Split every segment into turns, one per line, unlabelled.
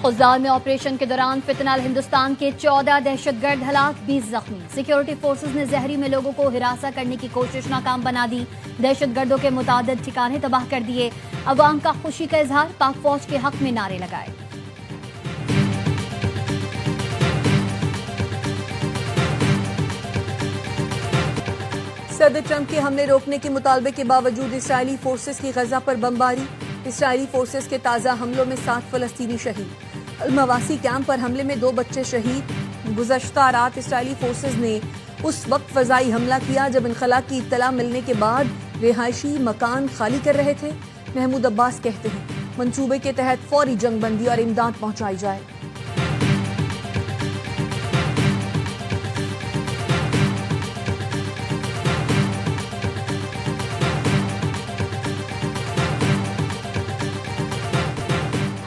خزدار میں آپریشن کے دوران فتنہ ہندوستان کے 14 دہشت گرد ہلاک، 20 زخمی۔ سیکیورٹی فورسز نے زہری میں لوگوں کو ہراساں کرنے کی کوشش ناکام بنا دی۔ دہشت گردوں کے متعدد ٹھکانے تباہ کر دیے۔ عوام کا خوشی کا اظہار، پاک فوج کے حق میں نعرے لگائے۔
صدر ٹرمپ کے حملے روکنے کے مطالبے کے باوجود اسرائیلی فورسز کی غزہ پر بمباری۔ اسرائیلی فورسز کے تازہ حملوں میں 7 فلسطینی شہید۔ المواسی کیمپ پر حملے میں 2 بچے شہید۔ گزشتہ رات اسرائیلی فورسز نے اس وقت فضائی حملہ کیا جب انخلا کی اطلاع ملنے کے بعد رہائشی مکان خالی کر رہے تھے۔ محمود عباس کہتے ہیں منصوبے کے تحت فوری جنگ بندی اور امداد پہنچائی جائے۔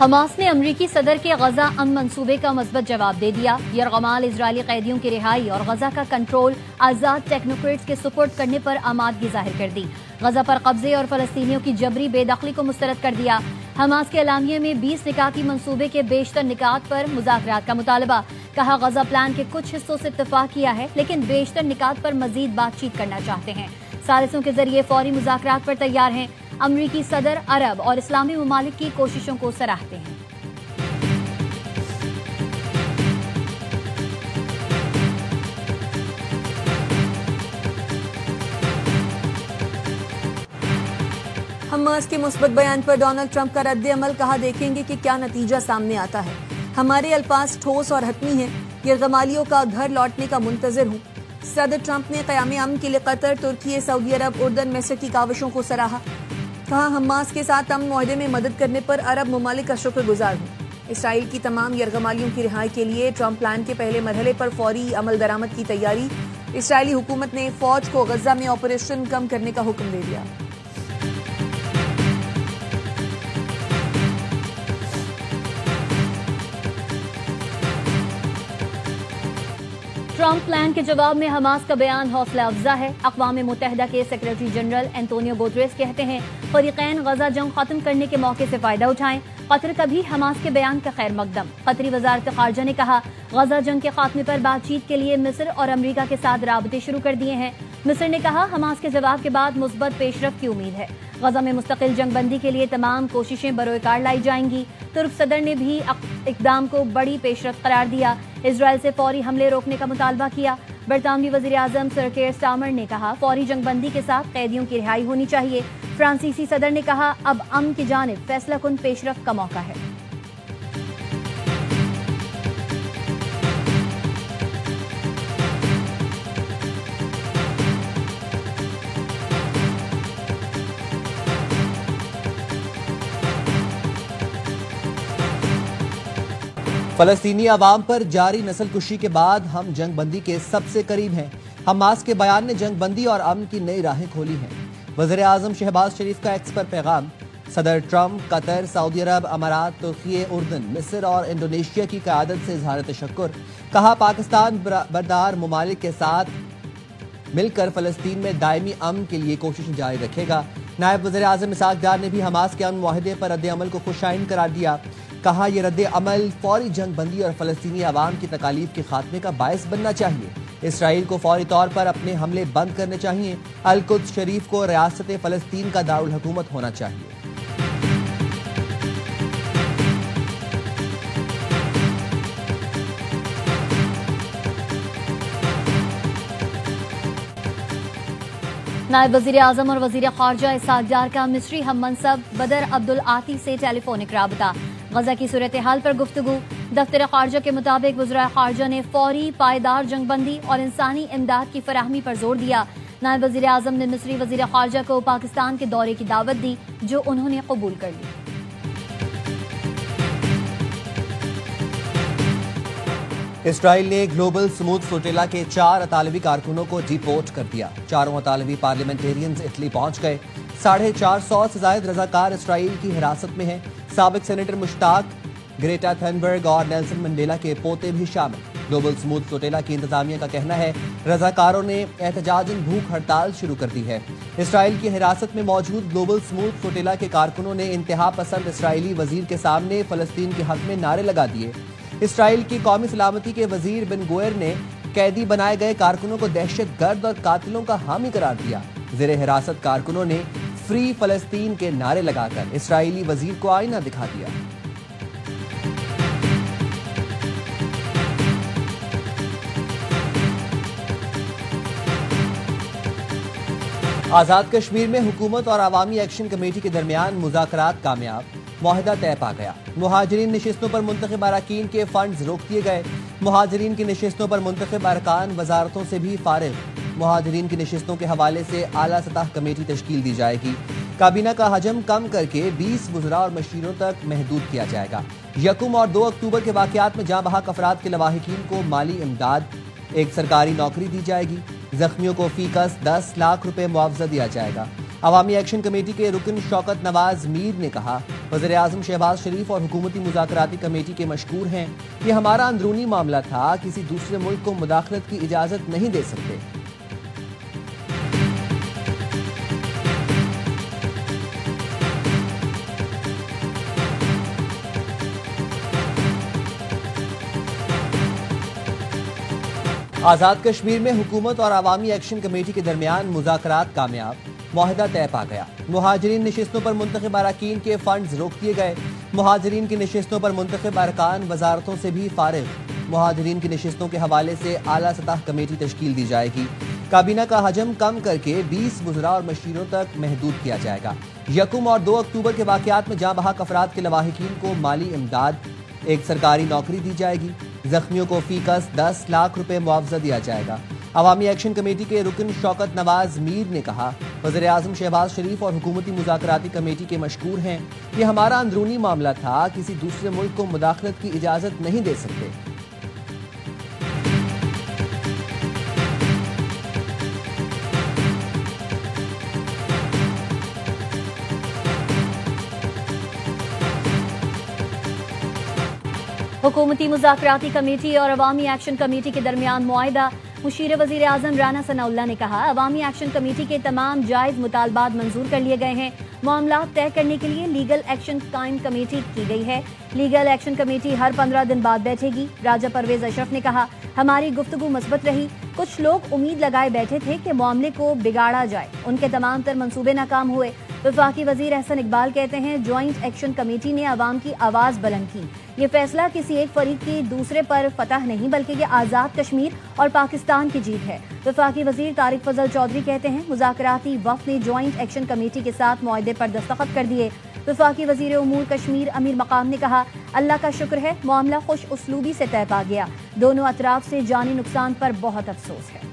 حماس نے امریکی صدر کے غزہ امن منصوبے کا مثبت جواب دے دیا۔ یرغمال اسرائیلی قیدیوں کی رہائی اور غزہ کا کنٹرول آزاد ٹیکنوکریٹس کے سپرد کرنے پر آمادگی ظاہر کر دی۔ غزہ پر قبضے اور فلسطینیوں کی جبری بے دخلی کو مسترد کر دیا۔ حماس کے اعلامیے میں 20 نکاتی منصوبے کے بیشتر نکات پر مذاکرات کا مطالبہ۔ کہا غزہ پلان کے کچھ حصوں سے اتفاق کیا ہے لیکن بیشتر نکات پر مزید بات چیت کرنا چاہتے ہیں۔ ثالثوں کے ذریعے فوری مذاکرات پر تیار ہیں۔ امریکی صدر عرب اور اسلامی ممالک کی کوششوں کو سراہتے ہیں۔
حماس کے مثبت بیان پر ڈونلڈ ٹرمپ کا رد عمل، کہا دیکھیں گے کہ کیا نتیجہ سامنے آتا ہے۔ ہمارے الفاظ ٹھوس اور حتمی ہیں، یرغمالیوں کا گھر لوٹنے کا منتظر ہوں۔ صدر ٹرمپ نے قیام امن کے لیے قطر، ترکی، سعودی عرب، اردن، مصر کی کاوشوں کو سراہا۔ کہا حماس کے ساتھ امن معاہدے میں مدد کرنے پر عرب ممالک کا شکر گزار ہوں۔ اسرائیل کی تمام یرغمالیوں کی رہائی کے لیے ٹرمپ پلان کے پہلے مرحلے پر فوری عمل درآمد کی تیاری۔ اسرائیلی حکومت نے فوج کو غزہ میں آپریشن کم کرنے کا حکم دے دیا۔
ٹرمپ پلان کے جواب میں حماس کا بیان حوصلہ افزا ہے۔ اقوام متحدہ کے سیکریٹری جنرل اینٹونیو گوٹریس کہتے ہیں فریقین غزہ جنگ ختم کرنے کے موقع سے فائدہ اٹھائیں۔ قطر کا بھی حماس کے بیان کا خیر مقدم۔ قطری وزارت خارجہ نے کہا غزہ جنگ کے خاتمے پر بات چیت کے لیے مصر اور امریکہ کے ساتھ رابطے شروع کر دیے ہیں۔ مصر نے کہا حماس کے جواب کے بعد مثبت پیش رفت کی امید ہے۔ غزہ میں مستقل جنگ بندی کے لیے تمام کوششیں بروئے کار لائی جائیں گی۔ ترک صدر نے بھی اقدام کو بڑی پیش رفت قرار دیا۔ اسرائیل سے فوری حملے روکنے کا مطالبہ کیا۔ برطانوی وزیر اعظم سر کیئر سٹارمر نے کہا فوری جنگ بندی کے ساتھ قیدیوں کی رہائی ہونی چاہیے۔ فرانسیسی صدر نے کہا اب امن کی جانب فیصلہ کن پیش رفت کا موقع ہے۔
فلسطینی عوام پر جاری نسل کشی کے بعد ہم جنگ بندی کے سب سے قریب ہیں۔ حماس کے بیان نے جنگ بندی اور امن کی نئی راہیں کھولی ہیں۔ وزیر اعظم شہباز شریف کا ایکس پر پیغام۔ صدر ٹرمپ قطر، سعودی عرب، امارات، ترکی، اردن، مصر اور انڈونیشیا کی قیادت سے اظہار تشکر۔ کہا پاکستان بردار ممالک کے ساتھ مل کر فلسطین میں دائمی امن کے لیے کوششیں جاری رکھے گا۔ نائب وزیر اعظم اسحاق ڈار نے بھی حماس کے امن معاہدے پر رد عمل کو خوش آئند قرار دیا۔ کہا یہ رد عمل فوری جنگ بندی اور فلسطینی عوام کی تکالیف کے خاتمے کا باعث بننا چاہیے۔ اسرائیل کو فوری طور پر اپنے حملے بند کرنے چاہیے۔ القدس شریف کو ریاست فلسطین کا دارالحکومت ہونا چاہیے۔
نائب وزیر اعظم اور وزیر خارجہ اسحاق ڈار کا مصری ہم منصب بدر عبدالعاطی سے ٹیلی فونک رابطہ۔ غزہ کی صورتحال پر گفتگو۔ دفتر خارجہ کے مطابق وزراء خارجہ نے فوری پائیدار جنگ بندی اور انسانی امداد کی فراہمی پر زور دیا۔ نائب وزیر اعظم نے مصری وزیر خارجہ کو پاکستان کے دورے کی دعوت دی جو انہوں نے قبول کر لی۔
اسرائیل نے گلوبل سموتھ فلوٹیلا کے 4 اطالوی کارکنوں کو ڈی پورٹ کر دیا۔ چاروں اطالوی پارلیمنٹیرینز اٹلی پہنچ گئے۔ 450 سے زائد رضاکار اسرائیل کی حراست میں ہیں۔ سابق سینیٹر مشتاق، گریٹا تھنبرگ اور نیلسن منڈیلا کے پوتے بھی شامل۔ ग्लोबल स्मूथ फ्लोटिला की इंतजामिया का कहना है रजाकारों ने एहतजाजन भूख हड़ताल शुरू कर दी है। इसराइल की हिरासत में मौजूद ग्लोबल स्मूथ फ्लोटिला के कारकुनों ने इंतहा पसंद इसराइली वजीर के सामने फलस्तीन के हक में नारे लगा दिए। इसराइल की कौमी सलामती के वजीर बिन गोयर ने कैदी बनाए गए कारकुनों को दहशतगर्द और कातिलों का हामी करार दिया। ज़ेरे हिरासत कारकुनों ने फ्री फलस्तीन के नारे लगाकर इसराइली वजीर को आईना दिखा दिया। आजाद कश्मीर में हुकूमत और अवामी एक्शन कमेटी के दरमियान मुज़ाकरात कामयाब, मुआहिदा तय पा गया। मुहाजिरीन नशिस्तों पर मुंतखब अरकान के फंड्स रोक दिए गए। मुहाजिरीन की नशिस्तों पर मुंतखब अरकान वजारतों से भी फारिग। मुहाजिरीन की नशिस्तों के हवाले से आला सतह कमेटी तश्कील दी जाएगी। काबीना का हजम कम करके 20 वज़रा और मशीरों तक महदूद किया जाएगा। 1 और 2 अक्टूबर के वाक़यात में जाँ बहक अफराद के लवाहिकीन को माली इमदाद, एक सरकारी नौकरी दी जाएगी। जख्मियों को फीकस 10 लाख रुपए मुआवजा दिया जाएगा। अवामी एक्शन कमेटी के रुकन शौकत नवाज मीर ने कहा, वज़ीर आज़म शहबाज शरीफ और हुकूमती मुज़ाकराती कमेटी के मशकूर हैं। ये हमारा अंदरूनी मामला था, किसी दूसरे मुल्क को मुदाखलत की इजाज़त नहीं दे सकते। आजाद कश्मीर में हुकूमत और अवामी एक्शन कमेटी के दरमियान मुज़ाकरात कामयाब, मुआहिदा तय पा गया। मुहाजिरीन नशिस्तों पर मुंतखब अरकान के फंड्स रोक दिए गए। मुहाजिरीन की नशिस्तों पर मुंतखब अरकान वजारतों से भी फारिग। मुहाजिरीन की नशिस्तों के हवाले से आला सतह कमेटी तश्कील दी जाएगी। काबीना का हजम कम करके 20 वज़रा और मशीरों तक महदूद किया जाएगा। 1 और 2 अक्टूबर के वाक़यात में जाँ बहक अफराद के लवाहिकीन को माली इमदाद, एक सरकारी नौकरी दी जाएगी। जख्मियों को फीकस 10 लाख रुपए मुआवजा दिया जाएगा। अवामी एक्शन कमेटी के रुकन शौकत नवाज मीर ने कहा, वज़ीर आज़म शहबाज शरीफ और हुकूमती मुज़ाकराती कमेटी के मशकूर हैं। ये हमारा अंदरूनी मामला था, किसी दूसरे मुल्क को मुदाखलत की इजाज़त नहीं दे सकते।
हुकूमती मुज़ाकराती कमेटी और अवामी एक्शन कमेटी के दरमियान मुआहिदा। मुशीर वज़ीर आज़म राना सनाउल्लाह ने कहा, अवामी एक्शन कमेटी के तमाम जायज़ मुतालबात मंजूर कर लिए गए हैं। मामला तय करने के लिए लीगल एक्शन कायम कमेटी की गई है। लीगल एक्शन कमेटी हर 15 दिन बाद बैठेगी। राजा परवेज अशरफ ने कहा, हमारी गुफ्तगू मस्बत रही। कुछ लोग उम्मीद लगाए बैठे थे कि मामले को बिगाड़ा जाए, उनके तमाम तर मंसूबे नाकाम हुए। वफाकी वजीर एहसन इकबाल कहते हैं, ज्वाइंट एक्शन कमेटी ने अवाम की आवाज़ बुलंद की। ये फैसला किसी एक फरीक की दूसरे पर फतह नहीं, बल्कि ये आज़ाद कश्मीर और पाकिस्तान की जीत है। वफाकी वजीर तारिक फजल चौधरी कहते हैं, मुज़ाकराती वफ़द ने ज्वाइंट एक्शन कमेटी के साथ मुआहदे पर दस्तखत कर दिए। वफाकी वजीर उमूर कश्मीर अमीर मकाम ने कहा, अल्लाह का शुक्र है मामला खुश उसलूबी से तय पा गया। दोनों अतराफ से जानी नुकसान पर बहुत अफसोस है।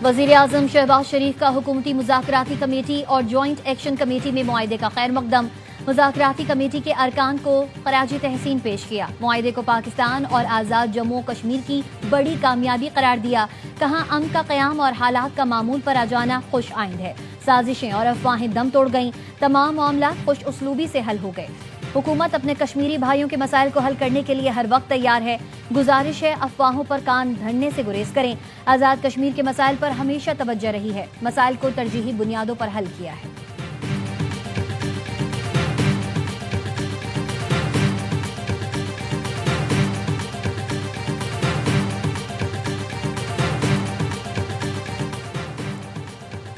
वज़ीर आज़म शहबाज शरीफ का हुकूमती मुज़ाकराती कमेटी और ज्वाइंट एक्शन कमेटी में मुआहदे का खैर मकदम। मुज़ाकराती कमेटी के अरकान को ख़राजी तहसीन पेश किया। मुआहदे को पाकिस्तान और आज़ाद जम्मू कश्मीर की बड़ी कामयाबी करार दिया। कहा, अमन का क़याम और हालात का मामूल पर आ जाना खुश आइंद है। साजिशें और अफवाहें दम तोड़ गईं। तमाम मामला खुश उसलूबी से हल हो गए। हुकूमत अपने कश्मीरी भाइयों के मसाइल को हल करने के लिए हर वक्त तैयार है। गुजारिश है, अफवाहों पर कान धरने से गुरेज करें। आज़ाद कश्मीर के मसाइल पर हमेशा तवज्जो रही है। मसाइल को तरजीही बुनियादों पर हल किया है।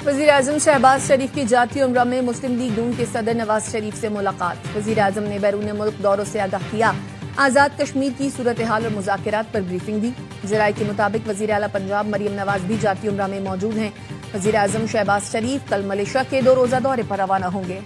वज़ीर आज़म शहबाज शरीफ की जाती उम्रा में मुस्लिम लीग नून के सदर नवाज शरीफ से मुलाकात। वज़ीर आज़म ने बैरून मुल्क दौरों से आगाह किया। आज़ाद कश्मीर की सूरत हाल और मुज़ाकरात पर ब्रीफिंग दी। ज़राए के मुताबिक वज़ीर आला पंजाब मरियम नवाज भी जाती उम्रा में मौजूद हैं। वज़ीर आज़म शहबाज शरीफ कल मलेशिया के 2 रोज़ा दौरे पर रवाना होंगे।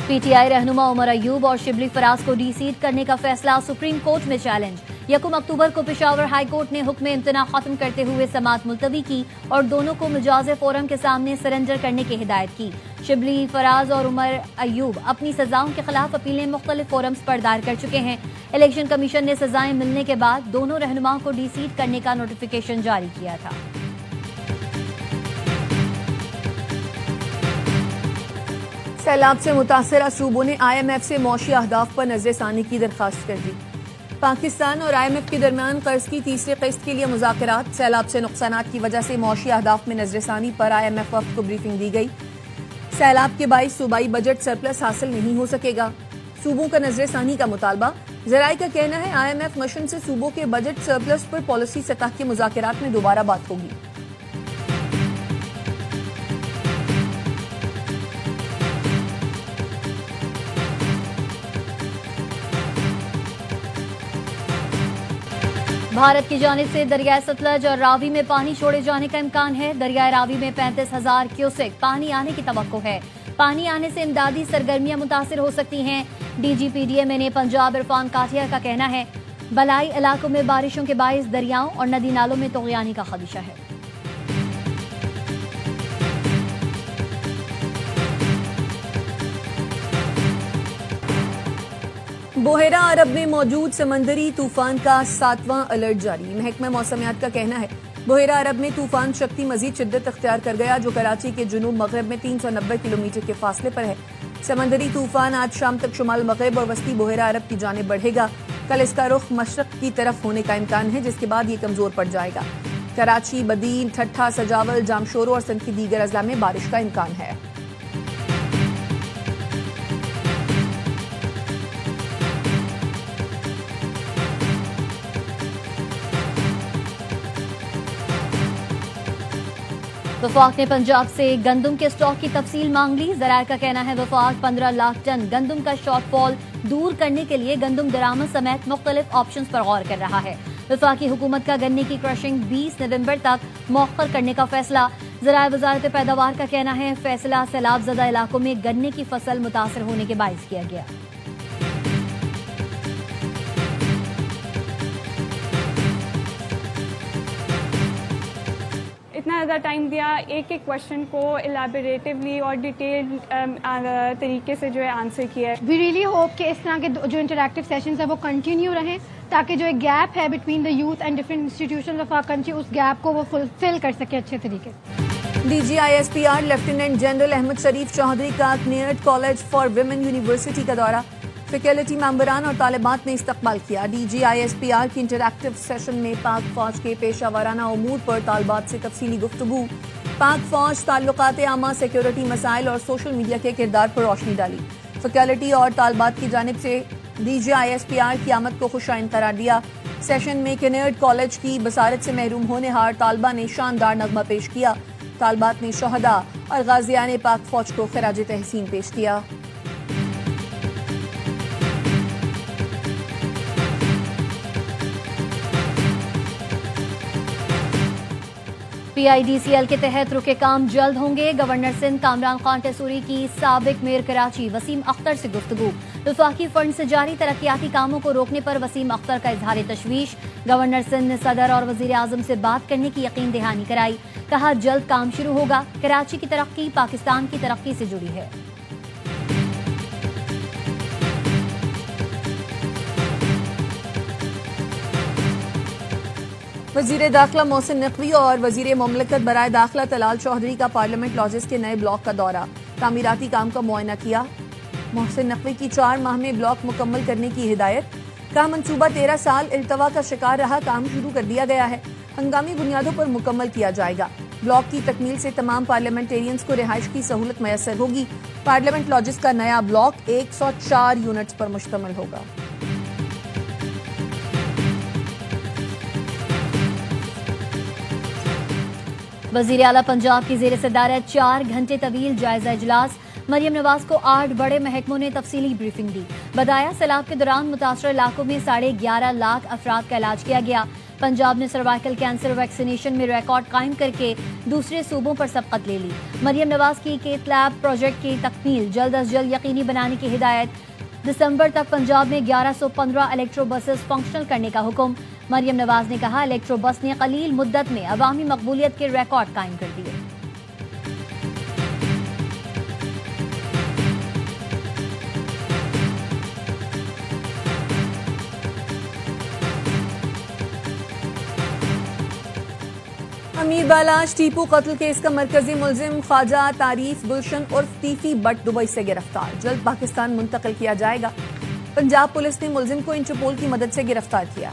पीटीआई रहनुमा उमर अयूब और शिबली फराज को डी सीट करने का फैसला सुप्रीम कोर्ट में चैलेंज।
1 अक्टूबर को पेशावर हाई कोर्ट ने हुक्म इम्तना खत्म करते हुए समाअत मुलतवी की और दोनों को मिजाज फोरम के सामने सरेंडर करने की हिदायत की। शिबली, फराज और उमर अयूब अपनी सजाओं के खिलाफ अपीलें मुख्तलिफ फोरम्स पर दायर कर चुके हैं। इलेक्शन कमीशन ने सजाएं मिलने के बाद दोनों रहनुमाओं को डीसीट करने का नोटिफिकेशन जारी किया था।
सैलाब से मुतासरा सूबों ने IMF से मौशी अहदाफ पर नजरसानी की दरखास्त कर दी। पाकिस्तान और IMF के दरमियान कर्ज की तीसरी किस्त के लिए मुज़ाकरात। सैलाब से नुकसानात की वजह से मौशी अहदाफ में नजरसानी पर IMF वफ्द को ब्रीफिंग दी गई। सैलाब के बाइस सूबाई बजट सरप्लस हासिल नहीं हो सकेगा। सूबों का नजरसानी का मुतालबा। ज़राए का कहना है IMF मिशन से सूबों के बजट सरप्लस पर पॉलिसी सतह के मुज़ाकरात में दोबारा बात होगी।
भारत की जानिब से दरियाए सतलज और रावी में पानी छोड़े जाने का इम्कान है। दरियाए रावी में 35,000 क्यूसेक पानी आने की तवक्को है। पानी आने से इमदादी सरगर्मियां मुतासिर हो सकती हैं। DGPDMA ने पंजाब इरफान काठिया का कहना है बलाई इलाकों में बारिशों के बाइस दरियाओं और नदी नालों में तुग़यानी का खदशा है।
बुहेरा अरब में मौजूद समंदरी तूफान का 7वां अलर्ट जारी। महकमा मौसमियात का कहना है बुहेरा अरब में तूफान शक्ति मजीद शिद्दत अख्तियार कर गया, जो कराची के जुनूब मगरब में 390 किलोमीटर के फासले पर है। समंदरी तूफान आज शाम तक शुमाल मगरब और वस्ती बुहेरा अरब की जानिब बढ़ेगा। कल इसका रुख मशरक की तरफ होने का इम्कान है, जिसके बाद ये कमजोर पड़ जाएगा। कराची, बदीन, ठट्ठा, सजावल, जामशोरो और सिंध की दीगर अजला में बारिश का इम्कान है।
वफाक ने पंजाब से गंदम के स्टॉक की तफसील मांग ली। ज़राए का कहना है वफाक 15 लाख टन गंदम का शॉर्टफॉल दूर करने के लिए गंदम दरामद समेत मुख्तलिफ ऑप्शंस पर गौर कर रहा है। वफाकी हुकूमत का गन्ने की क्रशिंग 20 नवंबर तक मौखर करने का फैसला। ज़राए वजारत पैदावार का कहना है फैसला सैलाब ज़दा इलाकों में गन्ने की फसल मुतासर होने के बाइस किया गया।
इतना ज़्यादा टाइम दिया, एक एक क्वेश्चन को इलेबोरेटिवली और डिटेल तरीके से जो है आंसर किया है।
वी रियली होप कि इस तरह के जो इंटरैक्टिव सेशंस है वो कंटिन्यू रहें, ताकि जो एक गैप है between the youth and different institutions of our country, उस गैप को वो फुलफिल कर सके अच्छे तरीके से।
DGISPR lieutenant general Ahmad Sharif Chaudhry का Kinnaird college for women university का दौरा। फैकल्टी मेंबरान और तालिबात ने इस्तकबाल किया। DGISPR की इंटरैक्टिव सेशन में पाक फौज के पेशा वाराना उमूर पर तालिबात से तफसीली गुफ्तगू। पाक फौज ताल्लुकात आमा, सिक्योरिटी मसाइल और सोशल मीडिया के किरदार पर रोशनी डाली। फैकल्टी और तालिबात की जानिब से DGISPR की आमद को खुशाइन करार दिया। सेशन में कनेड कॉलेज की बसारत से महरूम होने हार तालबा ने शानदार नगमा पेश किया। तालिबात ने शहदा और गाजियान पाक फौज को खराज तहसीन पेश किया।
PIDCL के तहत रुके काम जल्द होंगे। गवर्नर सिंध कामरान खान टेसूरी की साबिक मेयर कराची वसीम अख्तर से गुफ्तगू। वफाकी फंड से जारी तरक्याती कामों को रोकने पर वसीम अख्तर का इजहार तशवीश। गवर्नर सिंध ने सदर और वजीर आजम से बात करने की यकीन दहानी कराई। कहा जल्द काम शुरू होगा। कराची की तरक्की पाकिस्तान की तरक्की से जुड़ी है।
वजीर दाखिला मोहसिन नकवी और वजीर मुमलकत बराए दाखिला तलाल चौधरी का पार्लियामेंट लॉजेस के नए ब्लॉक का दौरा। तामीराती काम का मुआयना किया। मोहसिन नकवी की 4 माह में ब्लॉक मुकम्मल करने की हिदायत। कहा मंसूबा 13 साल इल्तवा का शिकार रहा, काम शुरू कर दिया गया है, हंगामी बुनियादों पर मुकम्मल किया जाएगा। ब्लॉक की तकमील से तमाम पार्लियामेंटेरियंस को रिहाइश की सहूलत मैसर होगी। पार्लियामेंट लॉजेस का नया ब्लॉक 104 यूनिट्स पर मुश्तमिल होगा।
वजीर आला पंजाब की ज़ेर सदारत 4 घंटे तवील जायजा इजलास। मरियम नवाज को 8 बड़े महकमों ने तफसीली ब्रीफिंग दी। बताया सैलाब के दौरान मुतासर इलाकों में 11.5 लाख अफराद का इलाज किया गया। पंजाब ने सर्वाइकल कैंसर वैक्सीनेशन में रिकॉर्ड कायम करके दूसरे सूबों पर सबकत ले ली। मरियम नवाज की केथ लैब प्रोजेक्ट की तकमील जल्द अज जल्द यकीनी बनाने की हिदायत। दिसंबर तक पंजाब में 1115 इलेक्ट्रो बसेस फंक्शनल करने का हुक्म। मरियम नवाज ने कहा, इलेक्ट्रो बस ने कलील मुद्दत में अवामी मकबूलियत के रिकॉर्ड कायम कर दिए।
अमीर बालाश टीपू कत्ल केस का मरकजी मुलजिम ख्वाजा तारीफ गुलशन उर्फ टीफी बट दुबई से गिरफ्तार, जल्द पाकिस्तान मुंतकिल किया जाएगा। पंजाब पुलिस ने मुलजिम को इंटरपोल की मदद से गिरफ्तार किया।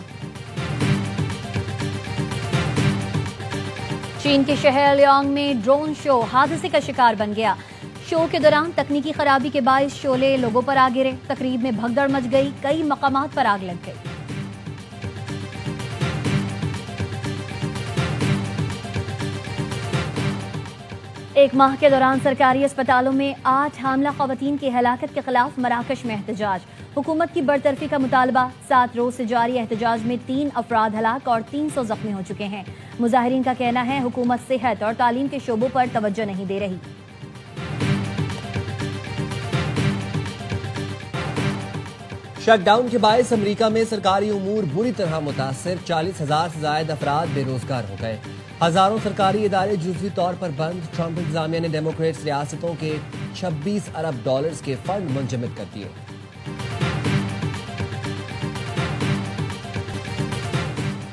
चीन के शहर लियांग में ड्रोन शो हादसे का शिकार बन गया। शो के दौरान तकनीकी खराबी के बायस शोले लोगों पर आ गिरे। तकरीब में भगदड़ मच गई, कई मकामात पर आग लग गई। एक माह के दौरान सरकारी अस्पतालों में 8 हामला खवातीन की हलाकत के खिलाफ मराकश में एहतजाज। हुकूमत की बरतरफी का मुतालबा। 7 रोज से जारी एहतजाज में 3 अफराद हलाक और 300 जख्मी हो चुके हैं। मुजाहिरीन का कहना है, हुकूमत सेहत और तालीम के शोबों पर तवज्जो नहीं दे रही।
शटडाउन के बायस अमरीका में सरकारी उमूर बुरी तरह मुतासिर। 40,000 से ज्यादा अफराद बेरोजगार हो गए। हजारों सरकारी इदारे जुज़वी तौर पर बंद। ट्रंप इंतजामिया ने डेमोक्रेट्स रियासतों के 26 अरब डॉलर्स के फंड मुंजमद कर दिए।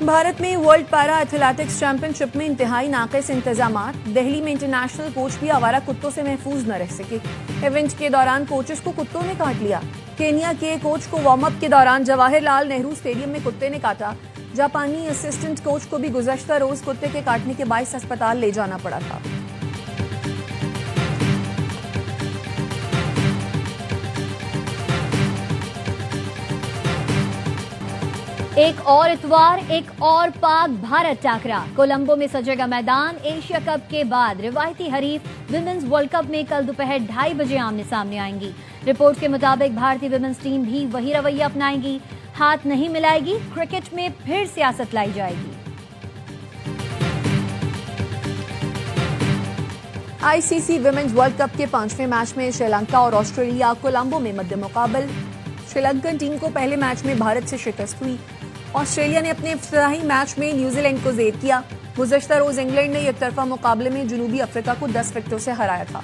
भारत में वर्ल्ड पैरा एथलेटिक्स चैंपियनशिप में इंतहाई नाक़िस इंतजामात। दिल्ली में इंटरनेशनल कोच भी आवारा कुत्तों से महफूज न रह सके। इवेंट के दौरान कोचेस को कुत्तों ने काट लिया। केनिया के कोच को वार्म अप के दौरान जवाहरलाल नेहरू स्टेडियम में कुत्ते ने काटा। जापानी असिस्टेंट कोच को भी गुज़श्ता रोज कुत्ते के काटने के बायस अस्पताल ले जाना पड़ा था।
एक और इतवार, एक और पाक भारत टाकरा। कोलंबो में सजेगा मैदान। एशिया कप के बाद रिवायती हरीफ विमेंस वर्ल्ड कप में कल दोपहर 2:30 बजे आमने सामने आएंगी। रिपोर्ट के मुताबिक भारतीय विमेंस टीम भी वही रवैया अपनाएगी, हाथ नहीं मिलाएगी। क्रिकेट में फिर सियासत लाई जाएगी।
आईसीसी विमेंस वर्ल्ड कप के 5वें मैच में श्रीलंका और ऑस्ट्रेलिया कोलंबो में मध्य मुकाबल। श्रीलंकन टीम को पहले मैच में भारत से शिकस्त हुई। ऑस्ट्रेलिया ने अपने इफ्तिताही मैच में न्यूजीलैंड को जेर किया। गुज़श्ता रोज इंग्लैंड ने एकतरफा मुकाबले में जनूबी अफ्रीका को 10 विकेटों से हराया था।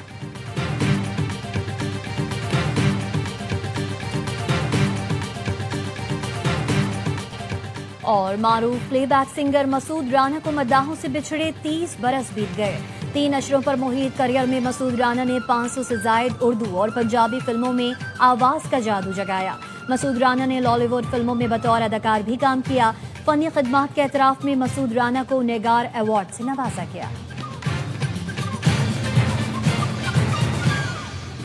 और मारूफ प्लेबैक सिंगर मसूद राना को मद्दाहों से बिछड़े 30 बरस बीत गए। 3 अशरों पर मुहित करियर में मसूद राना ने 500 से जायद उर्दू और पंजाबी फिल्मों में आवाज का जादू जगाया। मसूद राना ने लॉलीवुड फिल्मों में बतौर अदाकार भी काम किया। फनी खिदमात के एतराफ में मसूद राना को नेगार अवार्ड से नवाजा गया।